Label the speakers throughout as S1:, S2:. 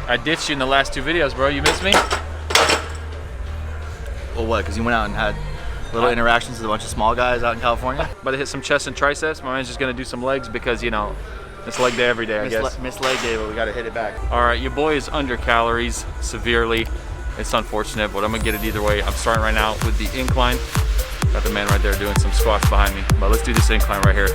S1: I ditched you in the last 2 videos, bro. You missed me?
S2: Well, what? Because you went out and had little interactions with a bunch of small guys out in California?
S1: About to hit some chest and triceps. My man's just gonna do some legs because, you know, it's leg day every day, I guess.
S2: Miss leg day, but we got to hit it back.
S1: All right, your boy is under calories severely. It's unfortunate, but I'm gonna get it either way. I'm starting right now with the incline. Got the man right there doing some squats behind me. But let's do this incline right here.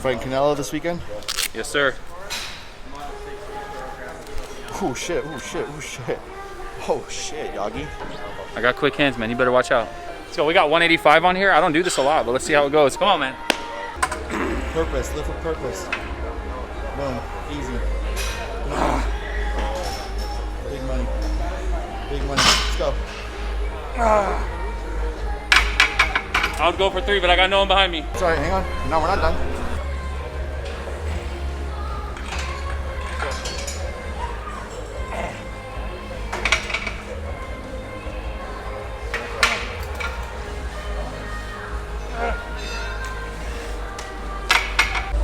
S2: Fighting Canelo this weekend?
S1: Yes, sir.
S2: Oh shit, oh shit, oh shit. Oh shit, Yagi.
S1: I got quick hands, man. You better watch out. Let's go. We got 185 on here. I don't do this a lot, but let's see how it goes. Come on, man.
S2: Purpose, live for purpose. Boom, easy. Big money. Big money. Let's go.
S1: I would go for 3, but I got no one behind me.
S2: Sorry, hang on. No, we're not done.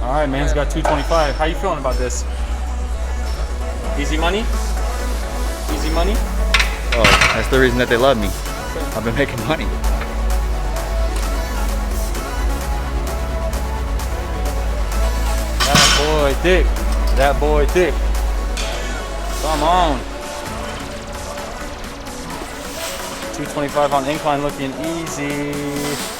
S1: All right, man's got 225. How you feeling about this? Easy money? Easy money?
S2: Oh, that's the reason that they love me. I've been making money.
S1: That boy thick. That boy thick. Come on. 225 on incline, looking easy.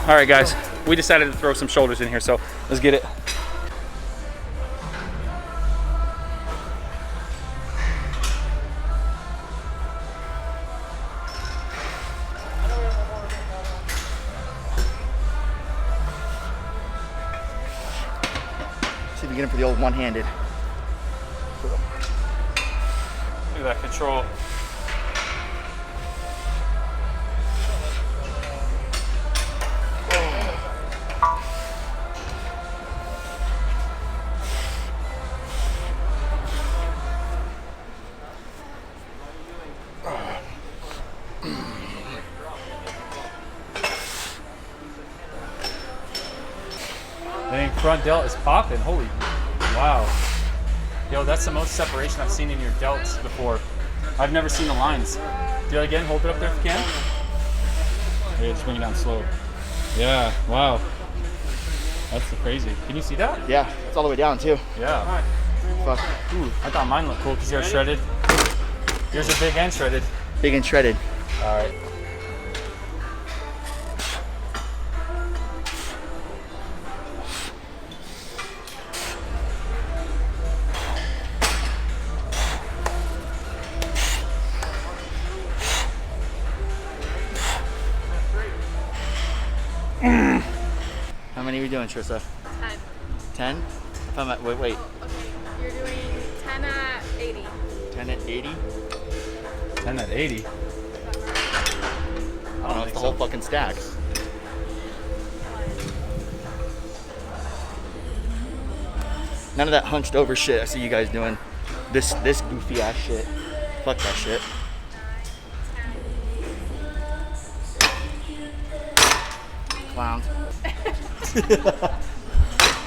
S1: All right, guys, we decided to throw some shoulders in here, so let's get it.
S2: we get him for the old one-handed.
S1: Look at that control.
S3: Dang, front delt is popping. Holy, wow. Yo, that's the most separation I've seen in your delts before. I've never seen the lines. Do it again. Hold it up there if you can. Yeah, just bring it down slow. Yeah, wow. That's crazy. Can you see that?
S2: Yeah, it's all the way down too.
S3: Yeah.
S2: Fuck.
S3: Ooh, I thought mine looked cool because yours shredded. Yours are big and shredded.
S2: Big and shredded.
S3: All right.
S2: How many are we doing, Trissa?
S4: 10.
S2: 10? If I'm at, wait.
S4: Okay, you're doing 10 at 80.
S2: 10 at 80?
S3: 10 at 80.
S2: I don't know, it's the whole fucking stack. None of that hunched over shit I see you guys doing. This goofy ass shit. Fuck that shit. Clowns.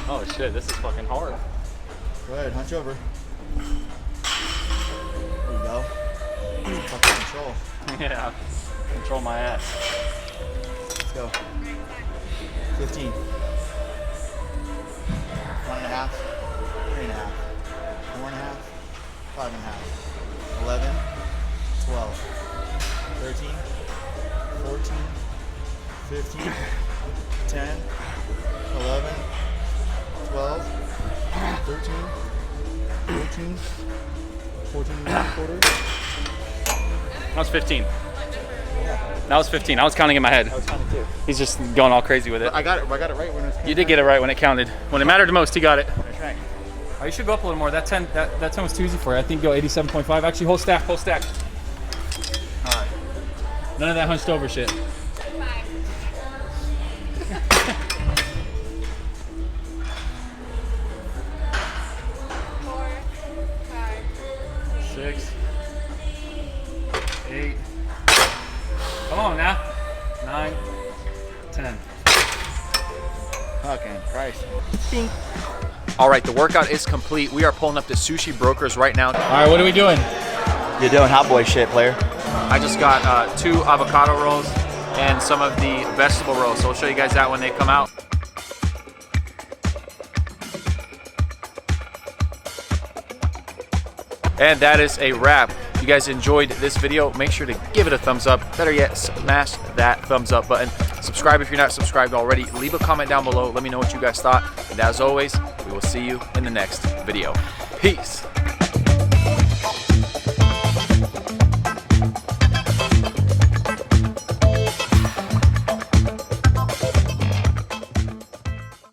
S3: Oh shit, this is fucking hard.
S2: Go ahead, hunch over. There you go. Fucking control.
S3: Yeah. Control my ass.
S2: Let's go. 15. 1.5. 3.5. 4.5. 5.5. 11. 12. 13. 14. 15. 10. 11. 12. 13. 14. 14 and a quarter.
S3: That was 15. That was 15. I was counting in my head.
S2: I was counting too.
S3: He's just going all crazy with it.
S2: I got it right when it was.
S3: You did get it right when it counted. When it mattered the most, he got it.
S2: That's right.
S3: Oh, you should go up a little more. That 10 was too easy for you. I think go 87.5. Actually, whole stack. All right. None of that hunched over shit.
S4: 5. 4, 5.
S3: 6, 8. Come on now. 9, 10.
S2: Fucking Christ.
S1: All right, the workout is complete. We are pulling up to Sushi Brokers right now.
S3: All right, what are we doing?
S2: You're doing hot boy shit, player.
S1: I just got 2 avocado rolls and some of the vegetable rolls. So I'll show you guys that when they come out. And that is a wrap. If you guys enjoyed this video, make sure to give it a thumbs up. Better yet, smash that thumbs up button. Subscribe if you're not subscribed already. Leave a comment down below. Let me know what you guys thought. And as always, we will see you in the next video. Peace.